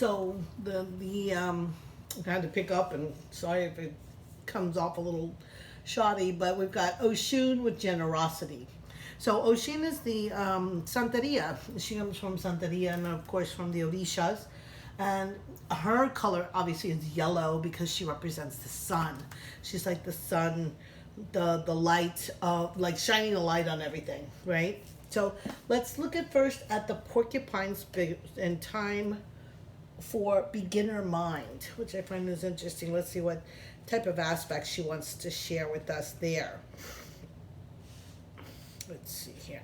So I had to pick up, and sorry if it comes off a little shoddy, but we've got Oshun with generosity. So Oshun is the Santeria. She comes from Santeria and of course from the Orishas. And her color obviously is yellow because she represents the sun. She's like the sun, the light of like shining a light on everything, right? So let's look at first at the porcupine spirit and time for beginner mind, which I find is interesting. Let's see what type of aspects she wants to share with us there. Let's see here.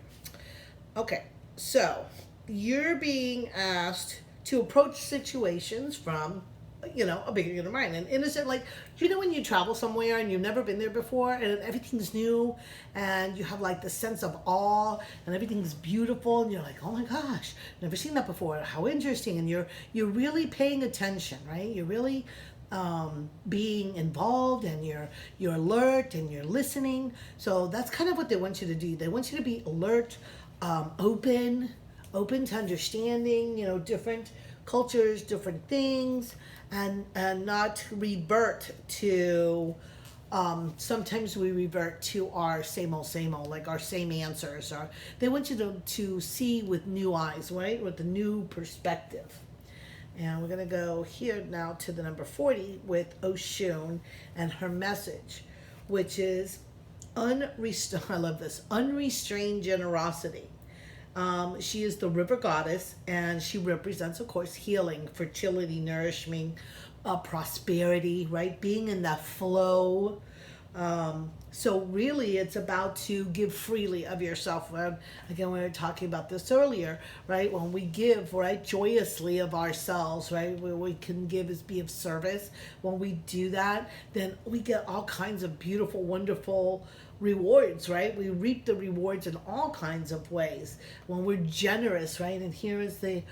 Okay, so you're being asked to approach situations from, a beginner mind, and innocent, like, when you travel somewhere and you've never been there before and everything's new and you have like the sense of awe and everything's beautiful and you're like, oh my gosh, never seen that before, how interesting, and you're really paying attention, right? You're really being involved, and you're alert and you're listening. So that's kind of what they want you to do. They want you to be alert, open to understanding, different cultures, different things, and not revert to, sometimes we revert to our same old, like our same answers. Or they want you to see with new eyes, right? With a new perspective. And we're going to go here now to the number 40 with Oshun and her message, which is I love this, unrestrained generosity. She is the river goddess, and she represents, of course, healing, fertility, nourishment, prosperity, right? Being in that flow. So really, it's about to give freely of yourself. Again, we were talking about this earlier, right? When we give, right, joyously of ourselves, right, where we can give is be of service. When we do that, then we get all kinds of beautiful, wonderful rewards, right? We reap the rewards in all kinds of ways when we're generous, right? And here is the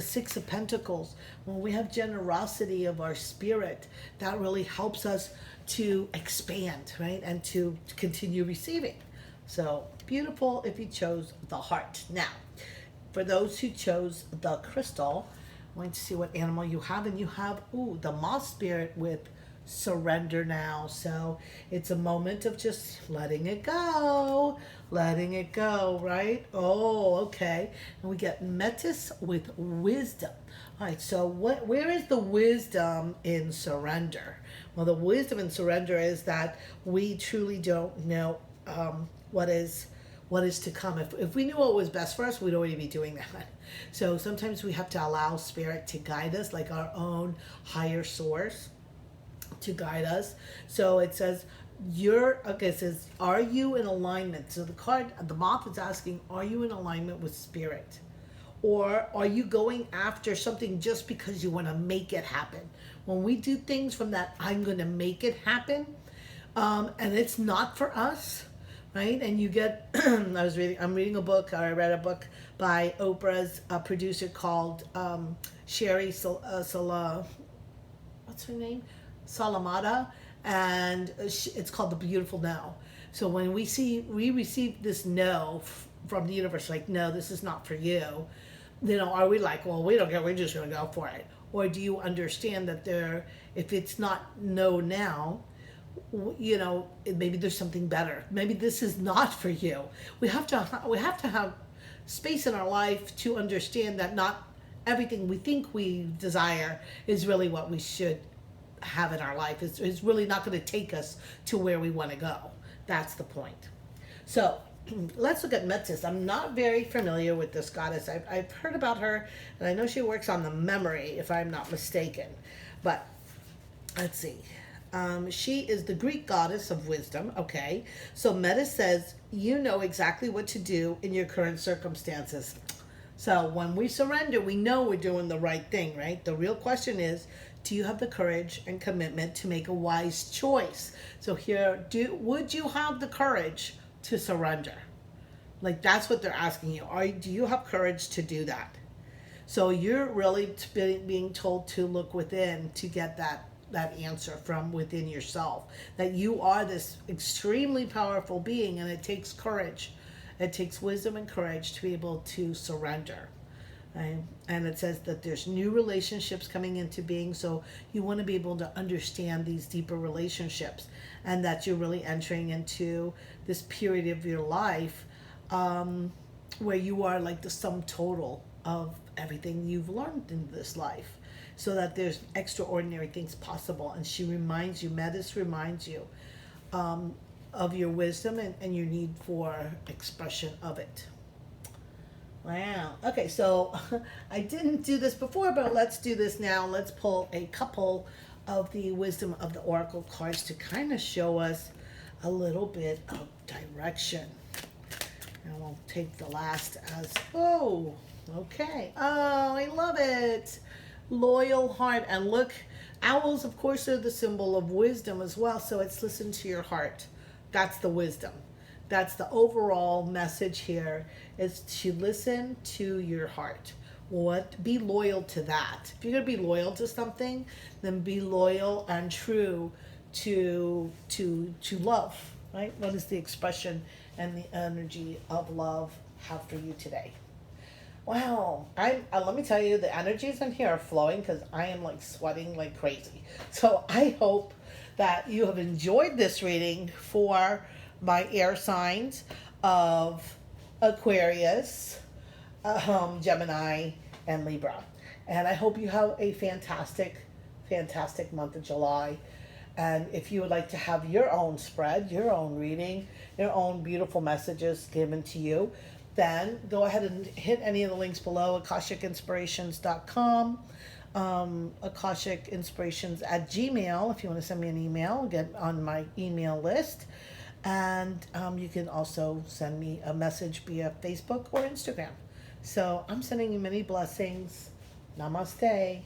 Six of Pentacles. When we have generosity of our spirit, that really helps us to expand, right? And to continue receiving. So beautiful if you chose the heart. Now, for those who chose the crystal, I'm going to see what animal you have, and you have, the moth spirit with surrender now. So it's a moment of just letting it go, right? Oh, okay. And we get Metis with wisdom. All right, so where is the wisdom in surrender? Well, the wisdom in surrender is that we truly don't know what is to come. If we knew what was best for us, we'd already be doing that. So sometimes we have to allow spirit to guide us, like our own higher source to guide us. So it says, it says, are you in alignment? So the moth is asking, are you in alignment with spirit? Or are you going after something just because you want to make it happen? When we do things from that, I'm going to make it happen, and it's not for us, right? And you get, I'm reading a book, or I read a book by Oprah's producer called Sherry what's her name? Salamata, and it's called The Beautiful No. So when we receive this no from the universe, like, no, this is not for you, are we like, well, we don't care, we're just going to go for it? Or do you understand that if it's not no now, maybe there's something better. Maybe this is not for you. We have to have space in our life to understand that not everything we think we desire is really what we should have in our life. It's really not going to take us to where we want to go. That's the point. So let's look at Metis. I'm not very familiar with this goddess. I've heard about her, and I know she works on the memory, if I'm not mistaken. But let's see. She is the Greek goddess of wisdom. Okay. So Metis says, you know exactly what to do in your current circumstances. So when we surrender, we know we're doing the right thing, right? The real question is, do you have the courage and commitment to make a wise choice? So here, would you have the courage to surrender? Like, that's what they're asking you. Do you have courage to do that? So you're really being told to look within to get that answer from within yourself. That you are this extremely powerful being, and it takes courage. It takes wisdom and courage to be able to surrender. Right? And it says that there's new relationships coming into being, so you want to be able to understand these deeper relationships, and that you're really entering into this period of your life where you are like the sum total of everything you've learned in this life, so that there's extraordinary things possible. And she reminds you, Metis reminds you of your wisdom and your need for expression of it. Wow. Okay, so I didn't do this before, but let's do this now. Let's pull a couple of the wisdom of the oracle cards to kind of show us a little bit of direction. And we'll take the last as, oh, okay. Oh, I love it. Loyal heart. And look, owls, of course, are the symbol of wisdom as well. So it's listen to your heart. That's the wisdom. That's the overall message here, is to listen to your heart. What? Be loyal to that. If you're going to be loyal to something, then be loyal and true to love, right? What is the expression and the energy of love have for you today? Wow, let me tell you, the energies in here are flowing because I am like sweating like crazy. So I hope that you have enjoyed this reading for my air signs of Aquarius, Gemini, and Libra. And I hope you have a fantastic, fantastic month of July. And if you would like to have your own spread, your own reading, your own beautiful messages given to you, then go ahead and hit any of the links below, akashicinspirations.com, akashicinspirations at Gmail, if you want to send me an email, get on my email list. And you can also send me a message via Facebook or Instagram. So I'm sending you many blessings. Namaste.